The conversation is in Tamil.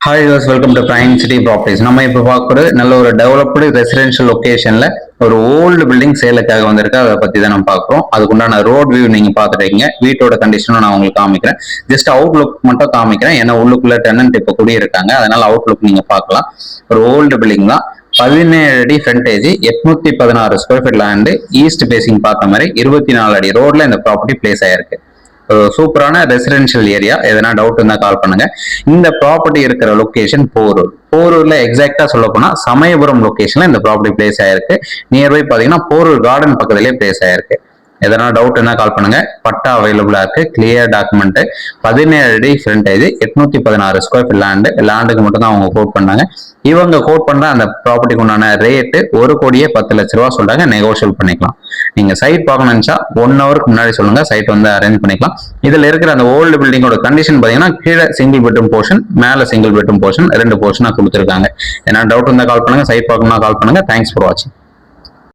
Hi use welcome to prime city properties. நம்ம இப்போ பார்க்குறது நல்ல ஒரு டெவலப்டு ரெசிடென்ஷியல் லொகேஷன்ல ஒரு ஓல்டு பில்டிங் சேலுக்காக வந்திருக்கு. அதை பத்தி தான் நம்ம பார்க்குறோம். அதுக்குண்டான ரோட் வியூ நீங்க பார்த்துட்டீங்க. வீட்டோட கண்டிஷனும் நான் உங்களுக்கு காமிக்கிறேன். ஜஸ்ட் அவுட் லுக் மட்டும் காமிக்கிறேன். ஏன்னா உள்ளுக்குள்ள டெனன்ட் இப்போ குடியிருக்காங்க, அதனால அவுட் லுக் நீங்க பார்க்கலாம். ஒரு ஓல்டு பில்டிங் தான். 17 அடி frontage, 816 square feet land, east facing பார்த்த மாதிரி 24 அடி ரோட்ல இந்த ப்ராப்பர்ட்டி பிளேஸ் ஆயிருக்கு. சூப்பரான ரெசிடென்ஷியல் ஏரியா. எதனா டவுட் இருந்தா கால் பண்ணுங்க. இந்த ப்ராப்பர்ட்டி இருக்கிற லொகேஷன் போரூர்ல எக்ஸாக்டா சொல்ல போனா சமயபுரம் லொகேஷன்ல இந்த ப்ராப்பர்ட்டி பிளேஸ் ஆயிருக்கு. நியர்பை பாத்தீங்கன்னா போரூர் கார்டன் பக்கத்திலேயே பிளேஸ் ஆயிருக்கு. எதனா டவுட் என்ன கால் பண்ணுங்க. பட்டா அவைலபிளா இருக்கு, கிளியர் டாக்குமெண்ட், 17 அடி ஃப்ரண்டேஜ், 816 ஸ்கொயர் ஃபீட் லேண்டுக்கு மட்டும் தான் அவங்க கோட் பண்ணாங்க. இவங்க கோட் பண்ற அந்த ப்ராப்பர்ட்டிக்கு உண்டான ரேட்டு 1,10,00,000 சொல்றாங்க. நெகோஷியல் பண்ணிக்கலாம். நீங்க சைட் பார்க்கணும் நினைச்சா 1 ஹவருக்கு முன்னாடி சொல்லுங்க, சைட் வந்து அரேஞ்ச் பண்ணிக்கலாம். இதுல இருக்கிற அந்த ஓல்டு பில்டிங்கோட கண்டிஷன் பாத்தீங்கன்னா கீழே சிங்கிள் பெட்ரூம் போர்ஷன், மேல சிங்கிள் பெட்ரூம் போர்ஷன், 2 போர்ஷனா கொடுத்துருக்காங்க. ஏன்னா டவுட் இருந்தா கால் பண்ணுங்க, சைட் பார்க்கணும்னா கால் பண்ணுங்க. தேங்க்ஸ் ஃபார் வாட்சிங்.